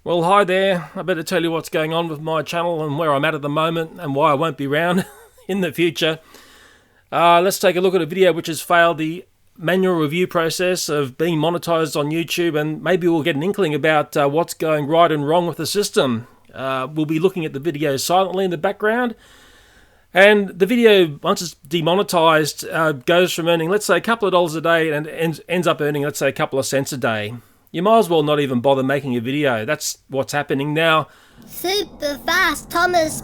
Well, hi there. I better tell you what's going on with my channel and where I'm at the moment and why I won't be around in the future. Let's take a look at a video which has failed the manual review process of being monetized on YouTube, and maybe we'll get an inkling about what's going right and wrong with the system. We'll be looking at the video silently in the background. And the video, once it's demonetized, goes from earning, let's say, a couple of dollars a day and ends up earning, let's say, a couple of cents a day. You might as well not even bother making a video. That's what's happening now. Super fast, Thomas.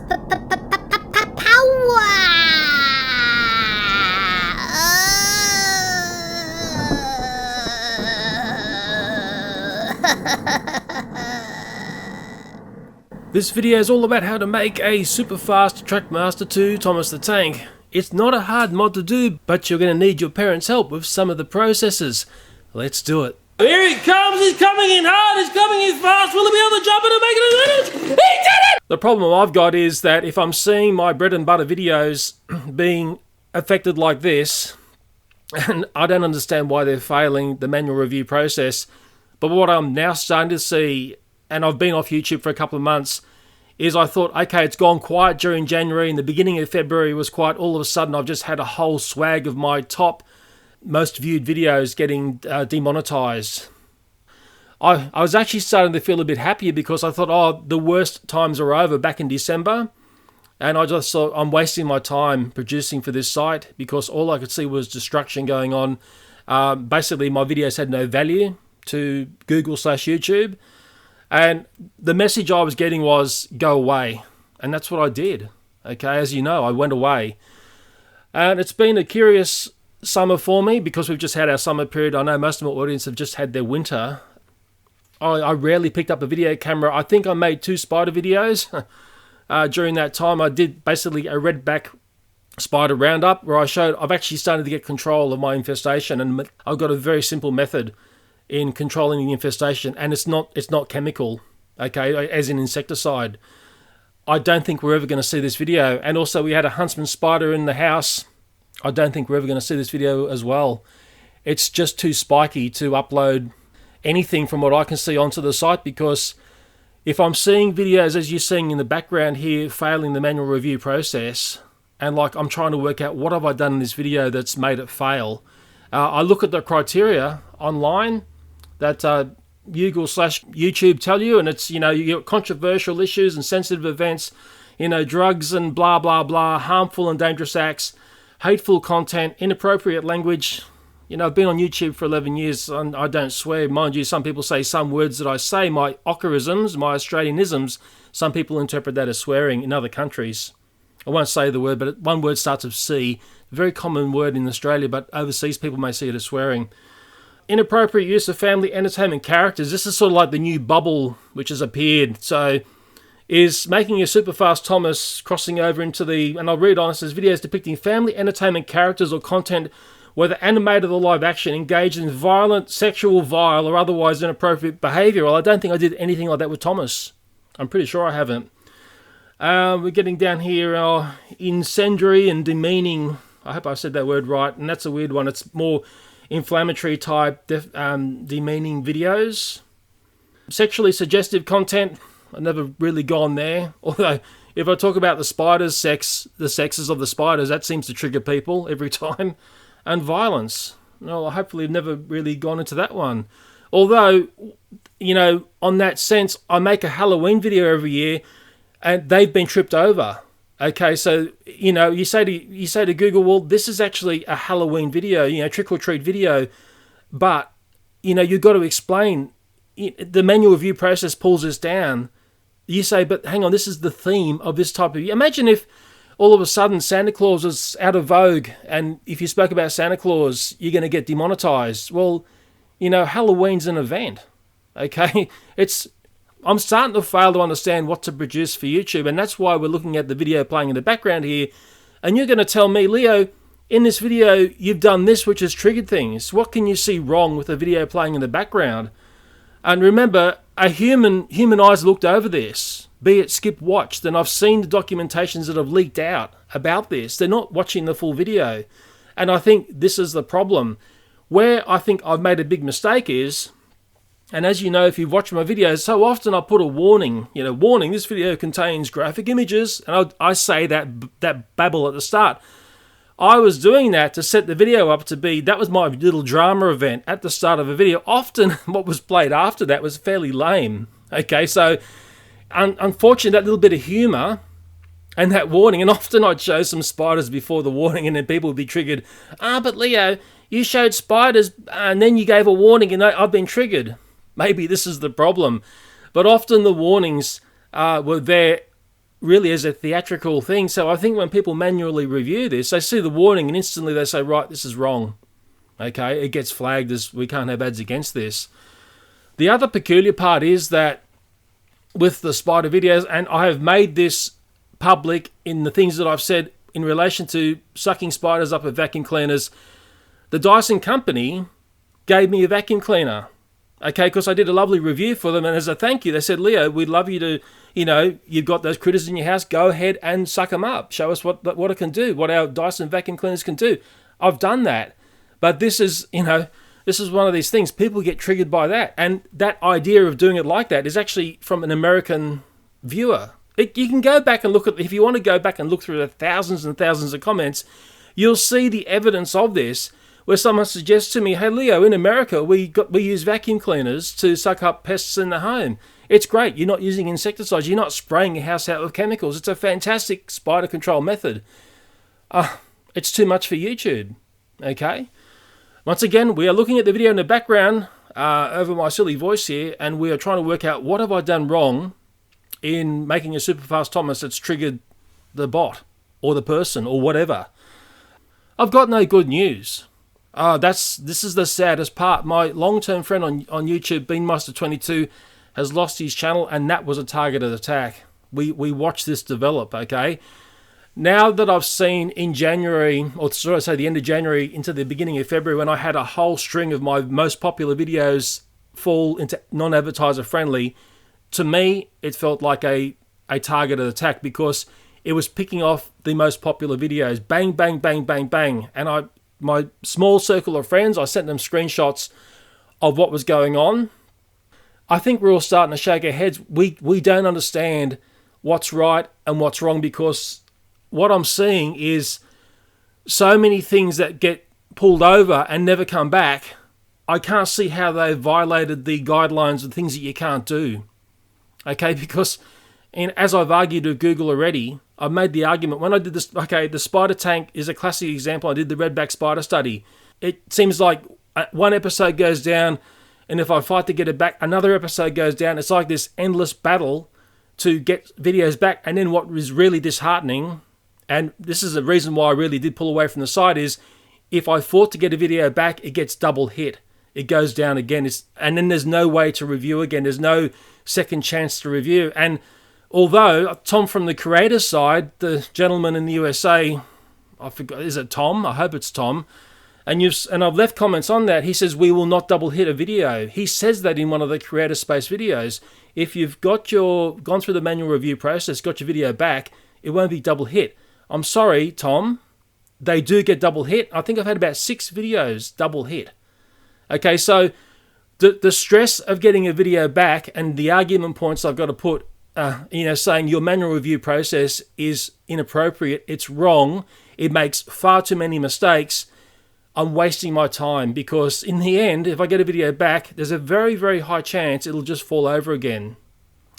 This video is all about how to make a super fast Trackmaster 2 Thomas the Tank. It's not a hard mod to do, but you're going to need your parents' help with some of the processes. Let's do it. Here he comes, he's coming in hard, he's coming in fast, will he be able to jump in and make it a minute? He did it! The problem I've got is that if I'm seeing my bread and butter videos being affected like this, and I don't understand why they're failing the manual review process, but what I'm now starting to see, and I've been off YouTube for a couple of months, is I thought, okay, it's gone quiet during January, and the beginning of February was quiet. All of a sudden I've just had a whole swag of my top most viewed videos getting demonetized. I was actually starting to feel a bit happier because I thought, oh, the worst times are over back in December. And I just thought, I'm wasting my time producing for this site because all I could see was destruction going on. Basically, my videos had no value to Google/YouTube. And the message I was getting was, go away. And that's what I did. Okay, as you know, I went away. And it's been a curious summer for me because we've just had our summer period. I know most of my audience have just had their winter. I rarely picked up a video camera. I think I made 2 spider videos during that time. I did basically a redback spider roundup where I showed I've actually started to get control of my infestation, and I've got a very simple method in controlling the infestation, and it's not chemical, okay, as in insecticide. I don't think we're ever going to see this video. And also we had a huntsman spider in the house. I don't think we're ever going to see this video as well. It's just too spiky to upload anything from what I can see onto the site, because if I'm seeing videos, as you're seeing in the background here, failing the manual review process, and like I'm trying to work out what have I done in this video that's made it fail, I look at the criteria online that Google/YouTube tell you, and it's, you know, you get controversial issues and sensitive events, you know, drugs and blah, blah, blah, harmful and dangerous acts, hateful content, inappropriate language. You know, I've been on YouTube for 11 years and I don't swear. Mind you, some people say some words that I say, my Ocarisms, my Australianisms, some people interpret that as swearing in other countries. I won't say the word, but one word starts with C. A very common word in Australia, but overseas people may see it as swearing. Inappropriate use of family entertainment characters. This is sort of like the new bubble which has appeared. So, is making a super fast Thomas crossing over into the, and I'll read on, it says videos depicting family entertainment characters or content, whether animated or live action, engaged in violent, sexual, vile, or otherwise inappropriate behaviour. Well, I don't think I did anything like that with Thomas. I'm pretty sure I haven't. We're getting down here, incendiary and demeaning. I hope I said that word right, and that's a weird one. It's more inflammatory type demeaning videos. Sexually suggestive content. I've never really gone there. Although, if I talk about the spiders' sex, the sexes of the spiders, that seems to trigger people every time. And violence. Well, hopefully I've never really gone into that one. Although, you know, on that sense, I make a Halloween video every year, and they've been tripped over. Okay, so, you know, you say to Google, well, this is actually a Halloween video, you know, trick or treat video, but, you know, you've got to explain. The manual review process pulls this down. You say, but hang on, this is the theme of this type of... Imagine if all of a sudden Santa Claus was out of vogue, and if you spoke about Santa Claus, you're going to get demonetized. Well, you know, Halloween's an event, okay? I'm starting to fail to understand what to produce for YouTube, and that's why we're looking at the video playing in the background here, and you're going to tell me, Leo, in this video, you've done this which has triggered things. What can you see wrong with the video playing in the background? And remember, a human eyes looked over this, be it skip watched, and I've seen the documentations that have leaked out about this. They're not watching the full video. And I think this is the problem. Where I think I've made a big mistake is, And as you know, if you've watched my videos, so often I put a warning, warning, this video contains graphic images, and I say that babble at the start. I was doing that to set the video up to be, that was my little drama event at the start of a video. Often what was played after that was fairly lame. Okay, so unfortunately that little bit of humour and that warning, and often I'd show some spiders before the warning and then people would be triggered. But Leo, you showed spiders and then you gave a warning and I've been triggered. Maybe this is the problem. But often the warnings were there really as a theatrical thing. So I think when people manually review this, they see the warning and instantly they say, right, this is wrong. Okay, it gets flagged as we can't have ads against this. The other peculiar part is that with the spider videos, and I have made this public in the things that I've said in relation to sucking spiders up with vacuum cleaners, the Dyson company gave me a vacuum cleaner. Okay, because I did a lovely review for them, and as a thank you, they said, Leo, we'd love you to, you've got those critters in your house, go ahead and suck them up. Show us what it can do, what our Dyson vacuum cleaners can do. I've done that. But this is, this is one of these things. People get triggered by that. And that idea of doing it like that is actually from an American viewer. You can go back and look at, if you want to go back and look through the thousands and thousands of comments, you'll see the evidence of this, where someone suggests to me, hey Leo, in America we use vacuum cleaners to suck up pests in the home. It's great. You're not using insecticides. You're not spraying your house out with chemicals. It's a fantastic spider control method. It's too much for YouTube. Okay. Once again, we are looking at the video in the background over my silly voice here, and we are trying to work out what have I done wrong in making a super fast Thomas that's triggered the bot or the person or whatever. I've got no good news. This is the saddest part. My long-term friend on YouTube, BeanMaster22, has lost his channel, and that was a targeted attack. We watched this develop, okay? Now that I've seen in January, or should I say the end of January into the beginning of February, when I had a whole string of my most popular videos fall into non-advertiser friendly, to me, it felt like a targeted attack because it was picking off the most popular videos. Bang, bang, bang, bang, bang. And my small circle of friends, I sent them screenshots of what was going on. I think we're all starting to shake our heads. We don't understand what's right and what's wrong, because what I'm seeing is so many things that get pulled over and never come back. I can't see how they've violated the guidelines of things that you can't do. Okay, because as I've argued with Google already, I've made the argument when I did this. Okay, the spider tank is a classic example. I did the redback spider study. It seems like one episode goes down, and if I fight to get it back, another episode goes down. It's like this endless battle to get videos back. And then what is really disheartening, and this is the reason why I really did pull away from the site, is if I fought to get a video back, it gets double hit. It goes down again. And then there's no way to review again. There's no second chance to review. And although Tom from the creator side, the gentleman in the USA, I forgot, is it Tom? I hope it's Tom. And I've left comments on that. He says we will not double hit a video. He says that in one of the creator space videos. If you've gone through the manual review process, got your video back, it won't be double hit. I'm sorry, Tom. They do get double hit. I think I've had about 6 videos double hit. Okay, so the stress of getting a video back and the argument points I've got to put, saying your manual review process is inappropriate, it's wrong, it makes far too many mistakes, I'm wasting my time, because in the end, if I get a video back, there's a very, very high chance it'll just fall over again.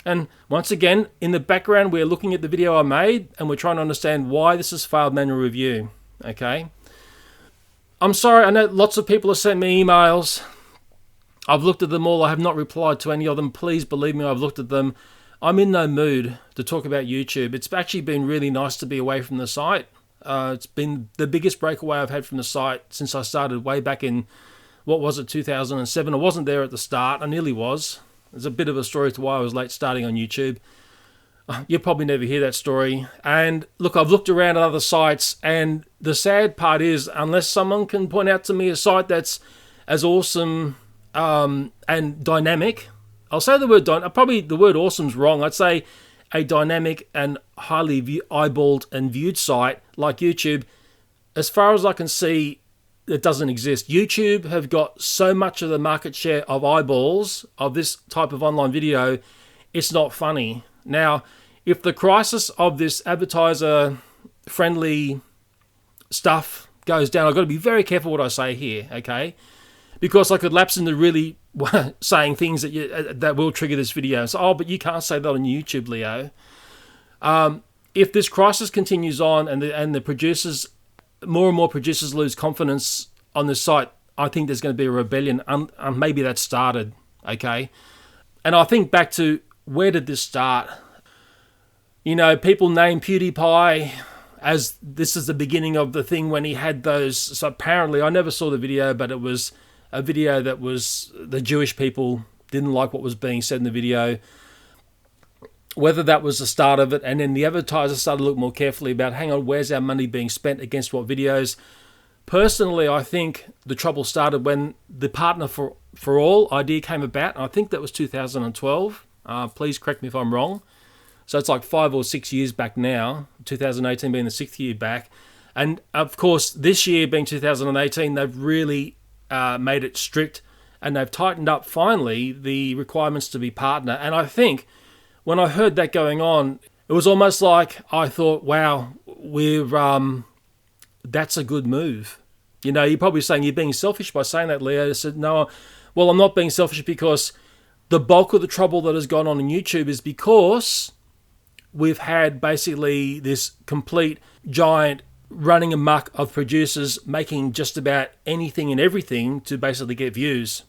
And once again, in the background, we're looking at the video I made and we're trying to understand why this has failed manual review. Okay? I'm sorry, I know lots of people have sent me emails. I've looked at them all. I have not replied to any of them. Please believe me, I've looked at them. I'm in no mood to talk about YouTube. It's actually been really nice to be away from the site. It's been the biggest breakaway I've had from the site since I started way back in, 2007. I wasn't there at the start. I nearly was. There's a bit of a story to why I was late starting on YouTube. You'll probably never hear that story. And look, I've looked around at other sites, and the sad part is, unless someone can point out to me a site that's as awesome and dynamic, I'll say the word probably the word awesome's wrong. I'd say a dynamic and highly eyeballed and viewed site like YouTube. As far as I can see, it doesn't exist. YouTube have got so much of the market share of eyeballs of this type of online video, it's not funny. Now, if the crisis of this advertiser-friendly stuff goes down, I've got to be very careful what I say here, okay? Because I could lapse into really saying things that will trigger this video. So, but you can't say that on YouTube, Leo. If this crisis continues on and the producers, more and more producers lose confidence on the site, I think there's going to be a rebellion. Maybe that started, okay? And I think back to, where did this start? You know, people name PewDiePie as this is the beginning of the thing when he had those. So apparently, I never saw the video, but it was a video that was the Jewish people didn't like what was being said in the video. Whether that was the start of it, and then the advertiser started to look more carefully about, hang on, where's our money being spent against what videos? Personally, I think the trouble started when the Partner for All idea came about. I think that was 2012. Please correct me if I'm wrong. So it's like 5 or 6 years back now, 2018 being the 6th year back. And of course, this year being 2018, they've really made it strict, and they've tightened up finally the requirements to be partner. And I think when I heard that going on, it was almost like I thought, wow, that's a good move. You know, you're probably saying you're being selfish by saying that, Leo. I said, no, well, I'm not being selfish, because the bulk of the trouble that has gone on in YouTube is because we've had basically this complete giant running amok of producers making just about anything and everything to basically get views.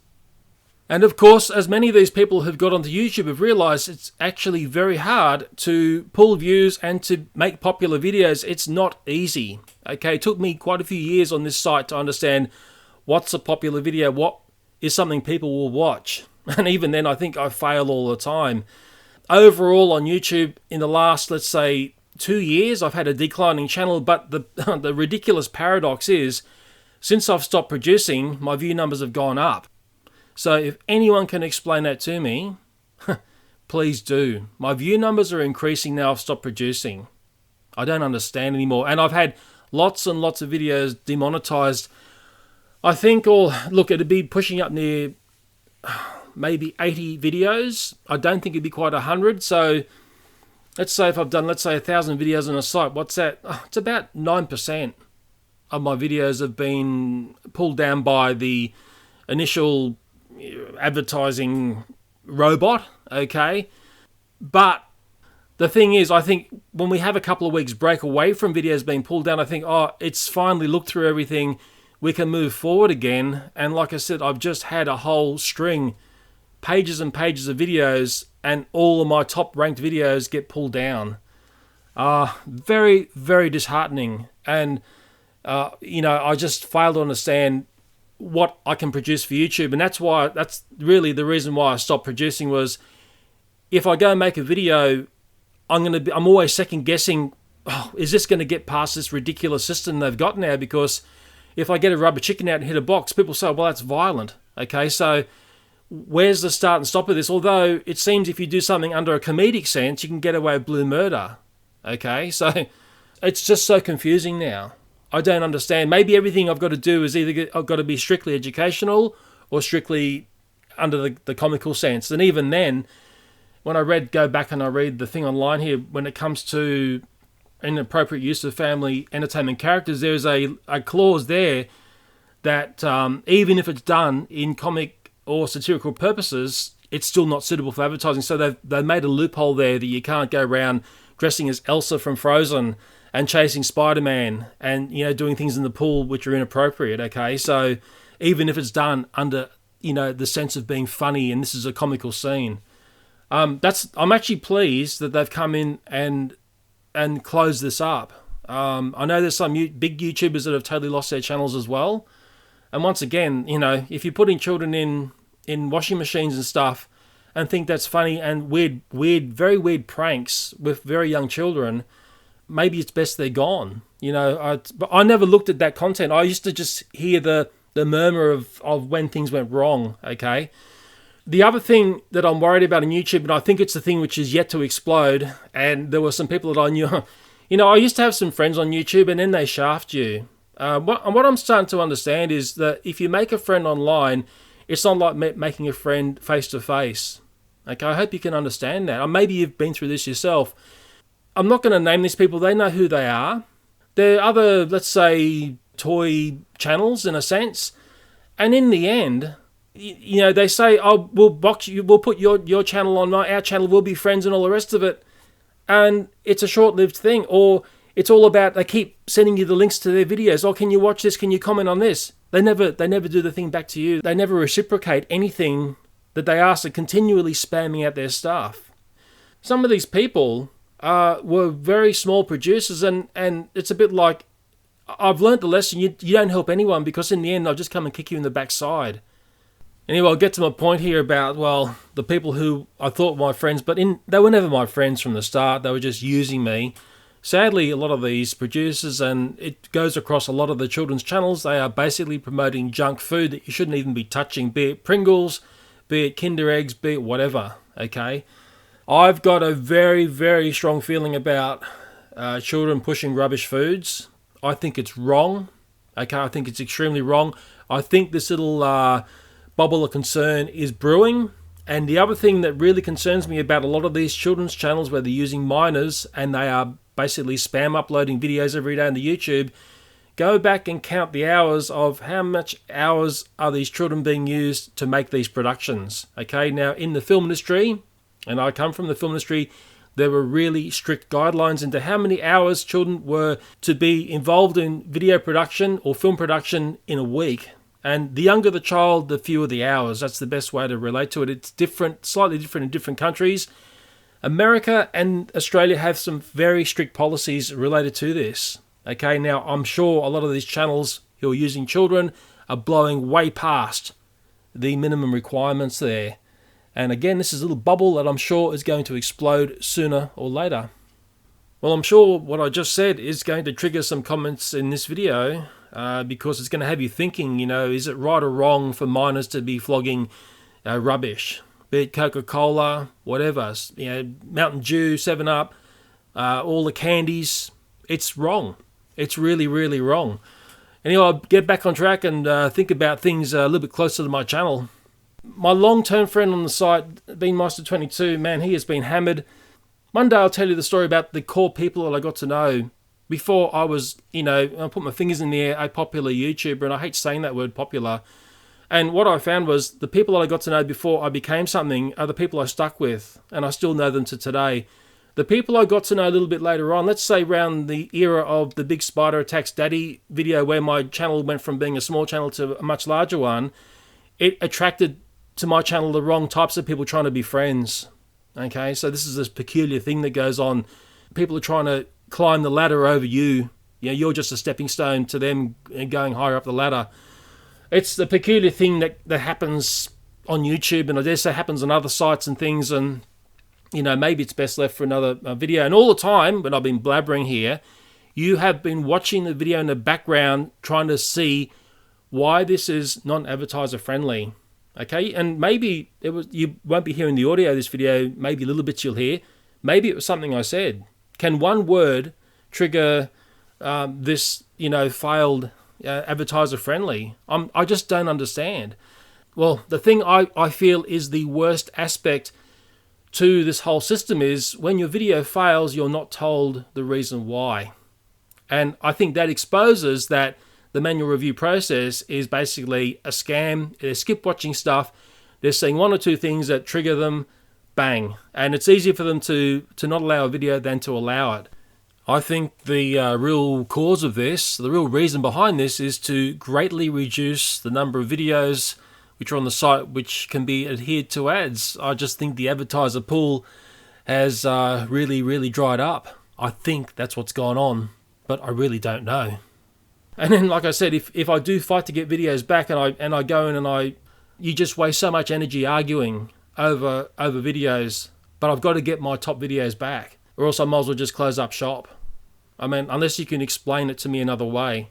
And of course, as many of these people who've got onto YouTube have realized, it's actually very hard to pull views and to make popular videos. It's not easy. Okay, it took me quite a few years on this site to understand what's a popular video, what is something people will watch. And even then, I think I fail all the time. Overall on YouTube, in the last, let's say, 2 years, I've had a declining channel, but the ridiculous paradox is, since I've stopped producing, my view numbers have gone up. So if anyone can explain that to me, please do. My view numbers are increasing now I've stopped producing. I don't understand anymore. And I've had lots and lots of videos demonetized. I think, it'd be pushing up near maybe 80 videos. I don't think it'd be quite 100. So let's say if I've done, 1,000 videos on a site, what's that? It's about 9% of my videos have been pulled down by the initial advertising robot, okay? But the thing is, I think when we have a couple of weeks break away from videos being pulled down, I think, it's finally looked through everything, we can move forward again. And like I said, I've just had a whole string, pages and pages of videos, and all of my top ranked videos get pulled down. Very, very disheartening. And, I just fail to understand what I can produce for YouTube. And that's really the reason why I stopped producing, was if I go and make a video, I'm always second guessing, is this going to get past this ridiculous system they've got now? Because if I get a rubber chicken out and hit a box, people say, well, that's violent. Okay, so where's the start and stop of this? Although it seems if you do something under a comedic sense, you can get away with blue murder. Okay, so it's just so confusing now. I don't understand. Maybe everything I've got to do is either I've got to be strictly educational or strictly under the comical sense. And even then, when I go back and I read the thing online here, when it comes to inappropriate use of family entertainment characters, there's a clause there that even if it's done in comic or satirical purposes, it's still not suitable for advertising. So they've made a loophole there that you can't go around dressing as Elsa from Frozen and chasing Spider-Man and, doing things in the pool which are inappropriate, okay? So even if it's done under, the sense of being funny and this is a comical scene, I'm actually pleased that they've come in and closed this up. I know there's some big YouTubers that have totally lost their channels as well. And once again, if you're putting children in washing machines and stuff and think that's funny and very weird pranks with very young children, maybe it's best they're gone. But I never looked at that content. I used to just hear the murmur of when things went wrong, okay? The other thing that I'm worried about on YouTube, and I think it's the thing which is yet to explode, and there were some people that I knew, I used to have some friends on YouTube and then they shaft you. What I'm starting to understand is that if you make a friend online, it's not like making a friend face to face. Okay, I hope you can understand that. Or maybe you've been through this yourself. I'm not going to name these people. They know who they are. They're other, let's say, toy channels in a sense. And in the end, they say, "Oh, we'll box you. We'll put your channel on our channel. We'll be friends and all the rest of it." And it's a short-lived thing. Or it's all about they keep sending you the links to their videos. "Oh, can you watch this? Can you comment on this?" They never do the thing back to you. They never reciprocate anything that they ask. Are continually spamming out their stuff. Some of these people were very small producers, and it's a bit like, I've learnt the lesson. You don't help anyone, because in the end, I'll just come and kick you in the backside. Anyway, I'll get to my point here about, well, the people who I thought were my friends, but they were never my friends from the start. They were just using me. Sadly, a lot of these producers, and it goes across a lot of the children's channels, they are basically promoting junk food that you shouldn't even be touching, be it Pringles, be it Kinder Eggs, be it whatever, okay? I've got a very, very strong feeling about children pushing rubbish foods. I think it's wrong, okay? I think it's extremely wrong. I think this little bubble of concern is brewing. And the other thing that really concerns me about a lot of these children's channels where they're using minors and they are basically spam uploading videos every day on the YouTube, go back and count the hours of how much hours are these children being used to make these productions. Okay, now in the film industry, and I come from the film industry, there were really strict guidelines into how many hours children were to be involved in video production or film production in a week. And the younger the child, the fewer the hours. That's the best way to relate to it. It's different, slightly different in different countries. America and Australia have some very strict policies related to this. Okay, now I'm sure a lot of these channels who are using children are blowing way past the minimum requirements there. And again, this is a little bubble that I'm sure is going to explode sooner or later. Well, I'm sure what I just said is going to trigger some comments in this video. Because it's going to have you thinking, is it right or wrong for minors to be flogging rubbish? Be it Coca-Cola, whatever, Mountain Dew, 7-Up, all the candies. It's wrong. It's really, really wrong. Anyway, I'll get back on track and think about things a little bit closer to my channel. My long-term friend on the site, BeanMeister22, man, he has been hammered. One day I'll tell you the story about the core people that I got to know before I was, I put my fingers in the air, a popular YouTuber, and I hate saying that word, popular. And what I found was the people that I got to know before I became something are the people I stuck with, and I still know them to today. The people I got to know a little bit later on, let's say around the era of the Big Spider Attacks Daddy video, where my channel went from being a small channel to a much larger one, it attracted to my channel the wrong types of people trying to be friends. Okay, so this is this peculiar thing that goes on. People are trying to climb the ladder over you. You're just a stepping stone to them going higher up the ladder. It's the peculiar thing that happens on YouTube, and I dare say happens on other sites and things, and maybe it's best left for another video. And all the time when I've been blabbering here, you have been watching the video in the background trying to see why this is non-advertiser friendly. Okay, and maybe you won't be hearing the audio of this video, maybe little bits you'll hear. Maybe it was something I said. Can one word trigger this, failed advertiser friendly? I just don't understand. Well, the thing I feel is the worst aspect to this whole system is when your video fails, you're not told the reason why. And I think that exposes that the manual review process is basically a scam. They skip watching stuff. They're seeing one or two things that trigger them. Bang. And it's easier for them to not allow a video than to allow it. I think the real cause of this, the real reason behind this, is to greatly reduce the number of videos which are on the site which can be adhered to ads. I just think the advertiser pool has really, really dried up. I think that's what's gone on, but I really don't know. And then, like I said, if I do fight to get videos back and I go in and you just waste so much energy arguing over videos, but I've got to get my top videos back, or else I might as well just close up shop. I mean, unless you can explain it to me another way.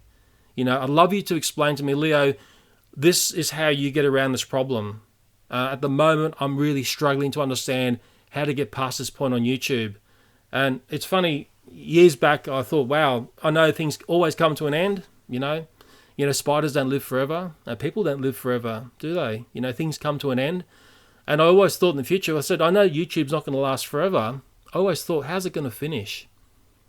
I'd love you to explain to me, Leo, this is how you get around this problem. At the moment, I'm really struggling to understand how to get past this point on YouTube. And it's funny, years back I thought, wow, I know things always come to an end. you know. Spiders don't live forever. People don't live forever, do they? Things come to an end. And I always thought in the future, I said, I know YouTube's not going to last forever. I always thought, how's it going to finish?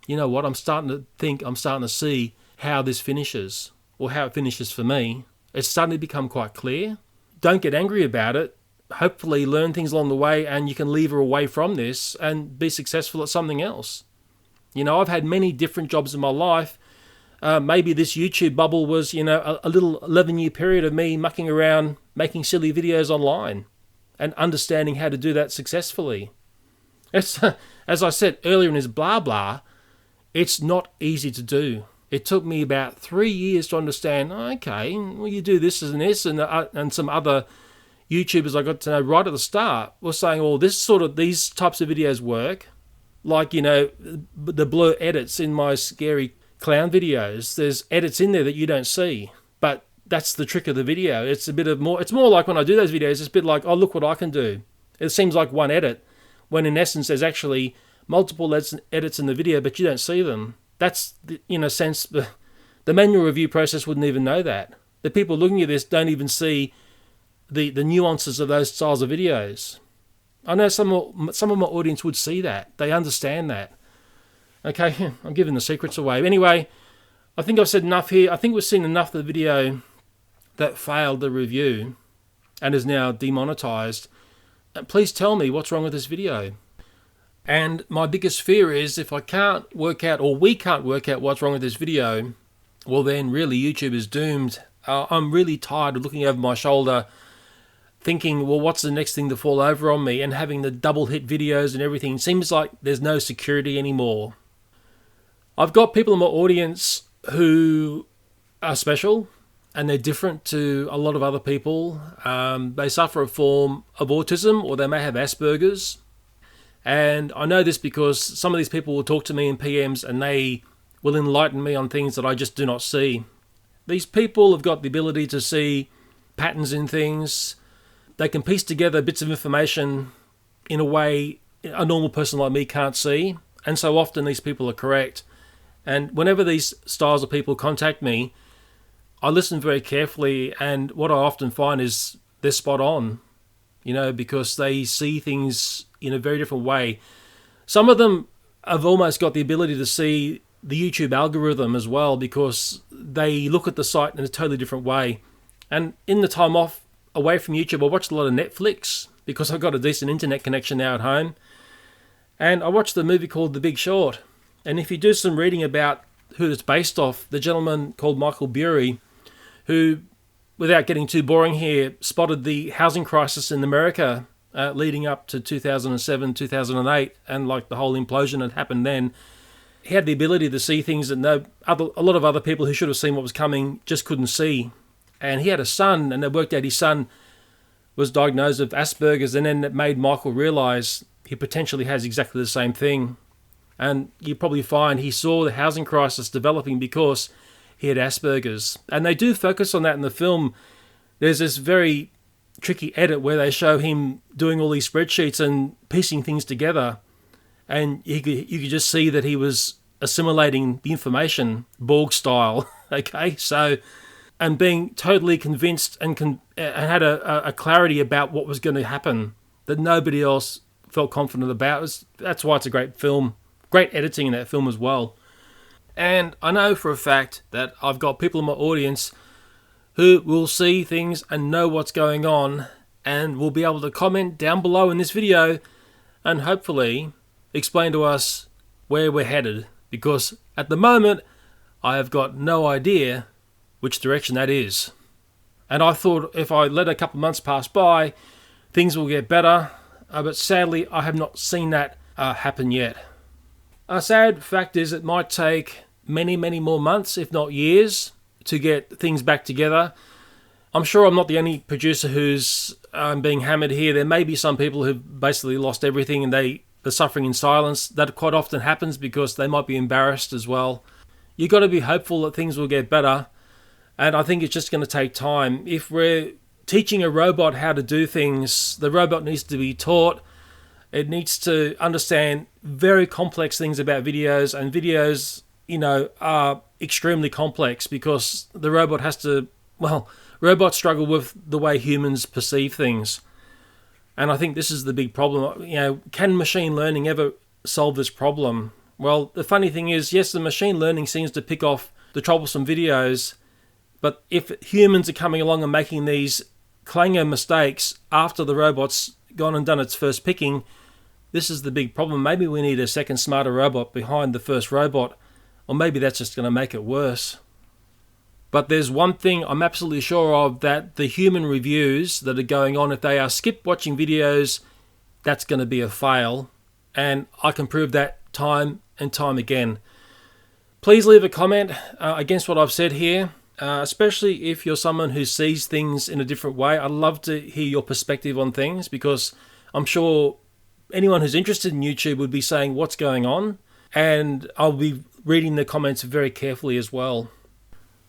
You know what? I'm starting to see how this finishes, or how it finishes for me. It's starting to become quite clear. Don't get angry about it. Hopefully learn things along the way, and you can lever away from this and be successful at something else. I've had many different jobs in my life. Maybe this YouTube bubble was, a little 11-year period of me mucking around, making silly videos online and understanding how to do that successfully. It's, as I said earlier in this blah blah, it's not easy to do. It took me about 3 years to understand, okay, well, you do this and this, and some other YouTubers I got to know right at the start were saying, well, these types of videos work. Like, the blur edits in my scary clown videos. There's edits in there that you don't see, but that's the trick of the video. It's more like when I do those videos, it's a bit like, oh, look what I can do. It seems like one edit, when in essence there's actually multiple edits in the video, but you don't see them. That's, in a sense, the manual review process wouldn't even know that. The people looking at this don't even see the nuances of those styles of videos. I know some of my audience would see that. They understand that. Okay, I'm giving the secrets away. Anyway, I think I've said enough here. I think we've seen enough of the video that failed the review and is now demonetized. Please tell me what's wrong with this video. And my biggest fear is if I can't work out, or we can't work out what's wrong with this video, well then really YouTube is doomed. I'm really tired of looking over my shoulder thinking, well, what's the next thing to fall over on me, and having the double hit videos and everything. It seems like there's no security anymore. I've got people in my audience who are special, and they're different to a lot of other people. They suffer a form of autism, or they may have Asperger's. And I know this because some of these people will talk to me in PMs and they will enlighten me on things that I just do not see. These people have got the ability to see patterns in things. They can piece together bits of information in a way a normal person like me can't see. And so often these people are correct. And whenever these styles of people contact me, I listen very carefully, and what I often find is they're spot on, because they see things in a very different way. Some of them have almost got the ability to see the YouTube algorithm as well, because they look at the site in a totally different way. And in the time off away from YouTube, I watched a lot of Netflix because I've got a decent internet connection now at home. And I watched a movie called The Big Short. And if you do some reading about who it's based off, the gentleman called Michael Burry, who, without getting too boring here, spotted the housing crisis in America leading up to 2007, 2008, and like the whole implosion had happened then. He had the ability to see things that a lot of other people who should have seen what was coming just couldn't see. And he had a son, and it worked out his son was diagnosed with Asperger's, and then it made Michael realise he potentially has exactly the same thing. And you probably find he saw the housing crisis developing because he had Asperger's. And they do focus on that in the film. There's this very tricky edit where they show him doing all these spreadsheets and piecing things together. And you could just see that he was assimilating the information, Borg style. Okay, so, and being totally convinced and had a clarity about what was going to happen that nobody else felt confident about. That's why it's a great film. Great editing in that film as well. And I know for a fact that I've got people in my audience who will see things and know what's going on and will be able to comment down below in this video and hopefully explain to us where we're headed, because at the moment I have got no idea which direction that is. And I thought if I let a couple of months pass by, things will get better, but sadly I have not seen that happen yet. A sad fact is it might take many, many more months, if not years, to get things back together. I'm sure I'm not the only producer who's being hammered here. There may be some people who've basically lost everything and they're suffering in silence. That quite often happens because they might be embarrassed as well. You've got to be hopeful that things will get better, and I think it's just going to take time. If we're teaching a robot how to do things, the robot needs to be taught. It needs to understand very complex things about videos, and videos are extremely complex because the robot has to, robots struggle with the way humans perceive things. And I think this is the big problem. Can machine learning ever solve this problem? Well, the funny thing is, yes, the machine learning seems to pick off the troublesome videos, but if humans are coming along and making these clanger mistakes after the robot's gone and done its first picking, this is the big problem. Maybe we need a second smarter robot behind the first robot, or maybe that's just going to make it worse. But there's one thing I'm absolutely sure of, that the human reviews that are going on, if they are skip watching videos, that's going to be a fail. And I can prove that time and time again. Please leave a comment against what I've said here, especially if you're someone who sees things in a different way. I'd love to hear your perspective on things, because I'm sure anyone who's interested in YouTube would be saying what's going on, and I'll be reading the comments very carefully as well.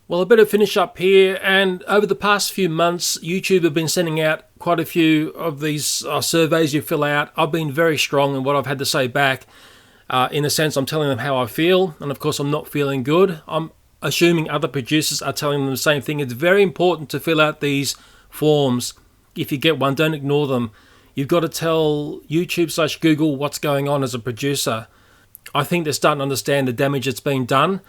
Well, I better finish up here. And over the past few months, YouTube have been sending out quite a few of these surveys you fill out. I've been very strong in what I've had to say back. In a sense, I'm telling them how I feel, and of course I'm not feeling good. I'm assuming other producers are telling them the same thing. It's very important to fill out these forms. If you get one, don't ignore them. You've got to tell YouTube/Google what's going on as a producer. I think they're starting to understand the damage that's been done.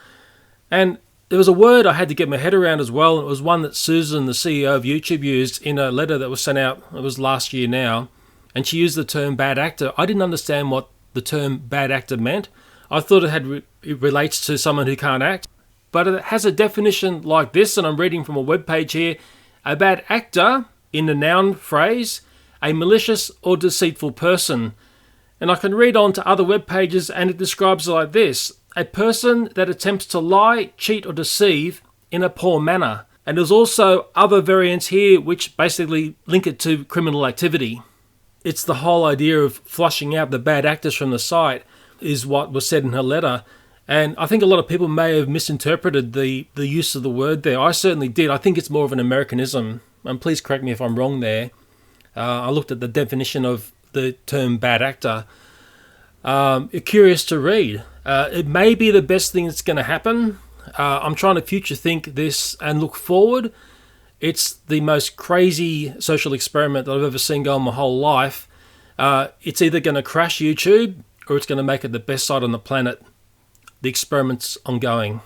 And there was a word I had to get my head around as well, and it was one that Susan, the CEO of YouTube, used in a letter that was sent out, it was last year now, and she used the term bad actor. I didn't understand what the term bad actor meant. I thought it relates to someone who can't act, but it has a definition like this, and I'm reading from a webpage here. A bad actor, in the noun phrase, a malicious or deceitful person. And I can read on to other web pages, and it describes it like this: a person that attempts to lie, cheat or deceive in a poor manner. And there's also other variants here which basically link it to criminal activity. It's the whole idea of flushing out the bad actors from the site is what was said in her letter. And I think a lot of people may have misinterpreted the use of the word there. I certainly did. I think it's more of an Americanism. And please correct me if I'm wrong there. I looked at the definition of the term bad actor. Curious to read. It may be the best thing that's going to happen. I'm trying to future think this and look forward. It's the most crazy social experiment that I've ever seen go on my whole life. It's either going to crash YouTube or it's going to make it the best site on the planet. The experiment's ongoing.